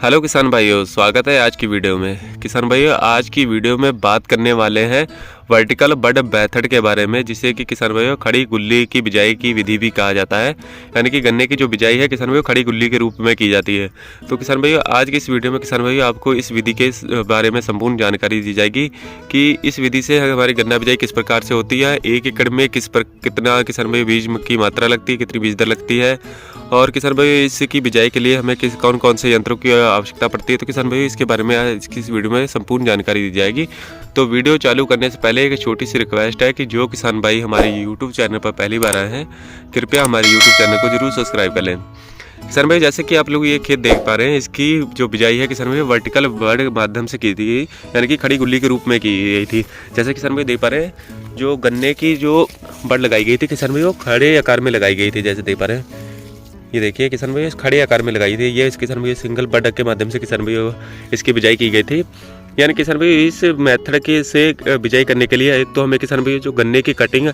Hello किसान भाइयों, स्वागत है आज की वीडियो में। किसान भाइयों, आज की वीडियो में बात करने वाले हैं वर्टिकल बड मेथड के बारे में, जिसे कि किसान भाइयों खड़ी गुल्ली की बिजाई की विधि भी कहा जाता है। यानी कि गन्ने की जो बिजाई है किसान भाइयों खड़ी गुल्ली के रूप में की जाती है। तो किसान भाइयों, आज की इस वीडियो में किसान भाइयों आपको इस विधि के बारे में संपूर्ण जानकारी दी जाएगी कि इस विधि से हमारी गन्ना बिजाई किस प्रकार से होती है, एक एकड़ में कितना किसान भाइयों बीज की मात्रा लगती है, कितनी बीज दर लगती है, और किसान भाई इसकी बिजाई के लिए हमें कौन कौन से यंत्रों की आवश्यकता पड़ती है। तो किसान भाई इसके बारे में इसकी इस वीडियो में संपूर्ण जानकारी दी जाएगी। तो वीडियो चालू करने से पहले एक छोटी सी रिक्वेस्ट है कि जो किसान भाई हमारे यूट्यूब चैनल पर पहली बार आए हैं, कृपया हमारे यूट्यूब चैनल को जरूर सब्सक्राइब कर लें। किसान भाई, जैसे कि आप लोग ये खेत देख पा रहे हैं, इसकी जो बिजाई है किसान भाई वर्टिकल बड माध्यम से की थी, यानी कि खड़ी गुल्ली के रूप में की गई थी। जैसे किसान भाई देख पा रहे हैं, जो गन्ने की जो बड लगाई गई थी किसान भाई वो खड़े आकार में लगाई गई थी। जैसे देख पा रहे हैं, ये देखिए किसान भाई खड़े आकार में लगाई थी। ये इस किसान भाई सिंगल बड के माध्यम से किसान भाई इसकी बिजाई की गई थी। यानी किसान भाई इस मेथड के से बिजाई करने के लिए एक तो हमें किसान भाई जो गन्ने की कटिंग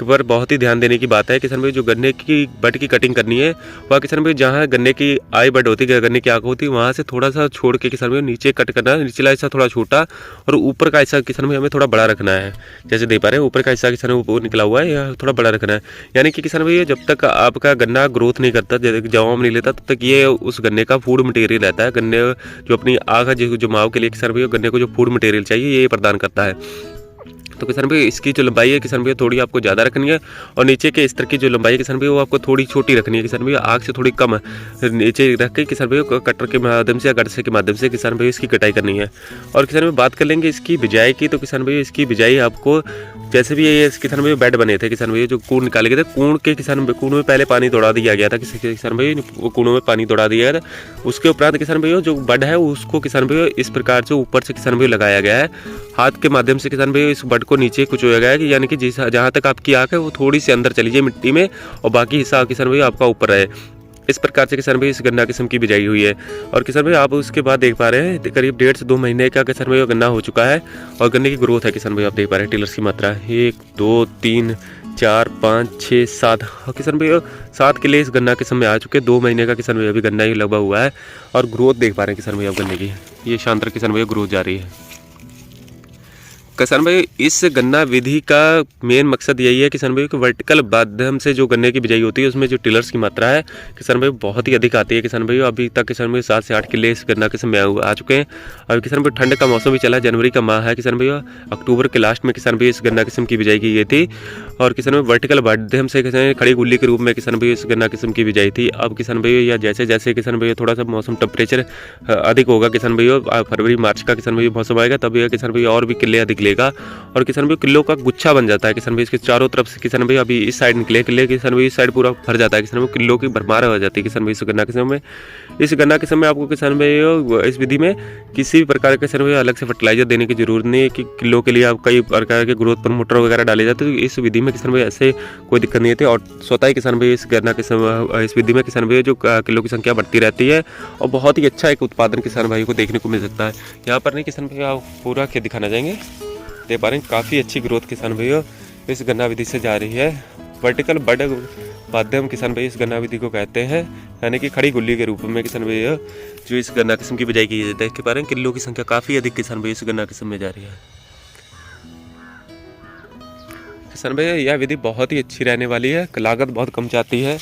पर बहुत ही ध्यान देने की बात है। किसान भाई जो गन्ने की बड की कटिंग करनी है वह किसान भाई जहाँ गन्ने की आई बड होती है, गन्ने की आँख होती है, वहाँ से थोड़ा सा छोड़ के किसान भाई नीचे कट करना है। निचला हिस्सा थोड़ा छोटा और ऊपर का हिस्सा किसान भाई हमें थोड़ा बड़ा रखना है। जैसे देख पा रहे हैं, ऊपर का हिस्सा किसान भाई निकला हुआ है, यह थोड़ा बड़ा रखना है। यानी कि किसान भाई जब तक आपका गन्ना ग्रोथ नहीं करता, जवाब नहीं लेता, तब तक ये उस गन्ने का फूड मटेरियल रहता है। गन्ने जो अपनी आँख जो माव के लिए किसान भाई गन्ने को जो फूड मटेरियल चाहिए ये प्रदान करता है। तो किसान भाई इसकी जो लंबाई है किसान भाई थोड़ी आपको ज़्यादा रखनी है, और नीचे के स्तर की जो लंबाई है किसान भाई वो आपको थोड़ी छोटी रखनी है। किसान भाई आग से थोड़ी कम नीचे रख के किसान भाई कटर के माध्यम से या गड़से के माध्यम से किसान भाई इसकी कटाई करनी है। और किसान भाई बात कर लेंगे इसकी बिजाई की। तो किसान भाई इसकी बिजाई आपको जैसे भी ये किसान भाई बेड बने थे, किसान भाई जो कूड़ निकाले गए थे, कूड़ में पहले पानी दौड़ा दिया गया था। किसान भाई कूड़ों में पानी दौड़ा दिया गया था। उसके उपरांत किसान भाई जो बड है उसको किसान भाई इस प्रकार से ऊपर से किसान भाई लगाया गया है। हाथ के माध्यम से किसान भाई इस बड को नीचे कुचोया गया है, यानी कि जहाँ तक आपकी आँख है वो थोड़ी सी अंदर चली जाए मिट्टी में, और बाकी हिस्सा किसान भाई आपका ऊपर रहे। इस प्रकार से किसान भाई इस गन्ना किस्म की बिजाई हुई है। और किसान भाई आप उसके बाद देख पा रहे हैं करीब 1.5 से 2 महीने का किसान भाई गन्ना हो चुका है, और गन्ने की ग्रोथ है किसान भाई आप देख पा रहे हैं। टिलर्स की मात्रा 1 2 3 4 5 6 7 किसान भाई 7 किले इस गन्ना किस्म में आ चुके। 2 महीने का किसान भाई अभी गन्ना ही लगा हुआ है, और ग्रोथ देख पा रहे हैं किसान भाई आप गन्ने की, ये शानदार किसान भाई ग्रोथ जा रही है। किसान भाई इस गन्ना विधि का मेन मकसद यही है किसान भाई कि वर्टिकल माध्यम से जो गन्ने की बिजाई होती है उसमें जो टिलर्स की मात्रा है किसान भाई बहुत ही अधिक आती है। किसान भाई अभी तक किसान भाई 7 से 8 किले इस गन्ना किस्म में आ चुके हैं। अभी किसान भाई ठंड का मौसम भी चला है, जनवरी का माह है किसान भाई, अक्टूबर के लास्ट में किसान भाई इस गन्ना किस्म की बिजाई की गई थी। और किसान भाई वर्टिकल माध्यम से किसान खड़ी गुल्ली के रूप में किसान भाई इस गन्ना किस्म की बिजाई थी। अब किसान भाई या जैसे जैसे किसान भाई थोड़ा सा मौसम टेम्परेचर अधिक होगा किसान भाई, फरवरी मार्च का किसान भाई मौसम आएगा तब यह किसान भाई और भी किले अधिक लेगा, और किसान भाई किलो का गुच्छा बन जाता है। किसान भाई इसके चारों तरफ से किसान भाई अभी इस साइड निकले किले, किसान भाई इस साइड पूरा भर जाता है। किसान भाई किलो की भरमार हो जाती है किसान भाई इस गन्ना किस्म में। इस गन्ना किस्म में आपको किसान भाई इस विधि में किसी भी प्रकार के किसान भाई अलग से फर्टिलाइजर देने की जरूरत नहीं है कि किलो के लिए आप कई प्रकार के ग्रोथ प्रमोटर वगैरह डाले जाते हैं। तो इस विधि में किसान भाई ऐसे कोई दिक्कत नहीं होती, और स्वतः ही किसान भाई इस गन्ना किस्म इस विधि में किसान भाई जो किलो की संख्या बढ़ती रहती है, और बहुत ही अच्छा एक उत्पादन किसान भाई को देखने को मिल सकता है। यहाँ पर नहीं किसान भाई आप पूरा खेत दिखाना चाहेंगे, देख पा रहे हैं काफ़ी अच्छी ग्रोथ किसान भाइयों इस गन्ना विधि से जा रही है। वर्टिकल बड माध्यम किसान भाई इस गन्ना विधि को कहते हैं, यानी कि खड़ी गुल्ली के रूप में किसान भाई जो इस गन्ना किस्म की बिजाई की जाती है। देख पा रहे हैं किलो की संख्या काफ़ी अधिक किसान भाई इस गन्ना किस्म में जा रही है। किसान भाई यह विधि बहुत ही अच्छी रहने वाली है, लागत बहुत कम जाती है,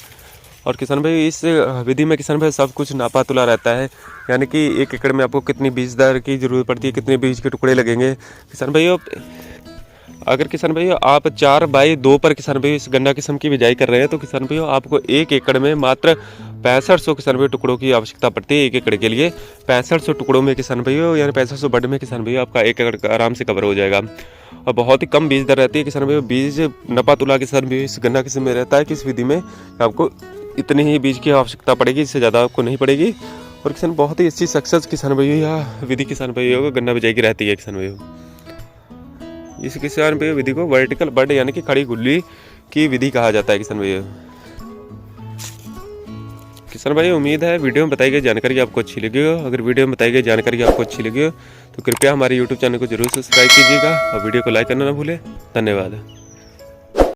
और किसान भाई इस विधि में किसान भाई सब कुछ नापा तुला रहता है। यानी कि 1 एकड़ में आपको कितनी बीज दर की जरूरत पड़ती है, कितने बीज के टुकड़े लगेंगे। किसान भाई अगर किसान भाई आप 4/2 पर किसान भाई इस गन्ना किस्म की बिजाई कर रहे हैं, तो किसान भाई आपको 1 एकड़ में मात्र 6500 किसान भाई टुकड़ों की आवश्यकता पड़ती है। 1 एकड़ के लिए 6500 टुकड़ों में किसान भाई यानी 6500 बड में किसान भाई आपका 1 एकड़ आराम से कवर हो जाएगा, और बहुत ही कम बीज दर रहती है किसान भाई। बीज नपा तुला किसान भाई इस गन्ना किस्म में रहता है कि इस विधि में आपको इतनी ही बीज की आवश्यकता पड़ेगी, इससे ज़्यादा आपको नहीं पड़ेगी। और किसान बहुत ही अच्छी सक्सेस किसान भाई या विधि किसान भाई गन्ना बिजाई की रहती है किसान भाई। इस किसान भाई विधि को वर्टिकल बड यानी कि खड़ी गुल्ली की विधि कहा जाता है किसान भाई। किसान भाई उम्मीद है वीडियो में बताई गई जानकारी आपको अच्छी लगी हो। अगर वीडियो में बताई गई जानकारी आपको अच्छी लगी हो तो कृपया हमारे यूट्यूब चैनल को जरूर सब्सक्राइब कीजिएगा, और वीडियो को लाइक करना ना भूलें। धन्यवाद।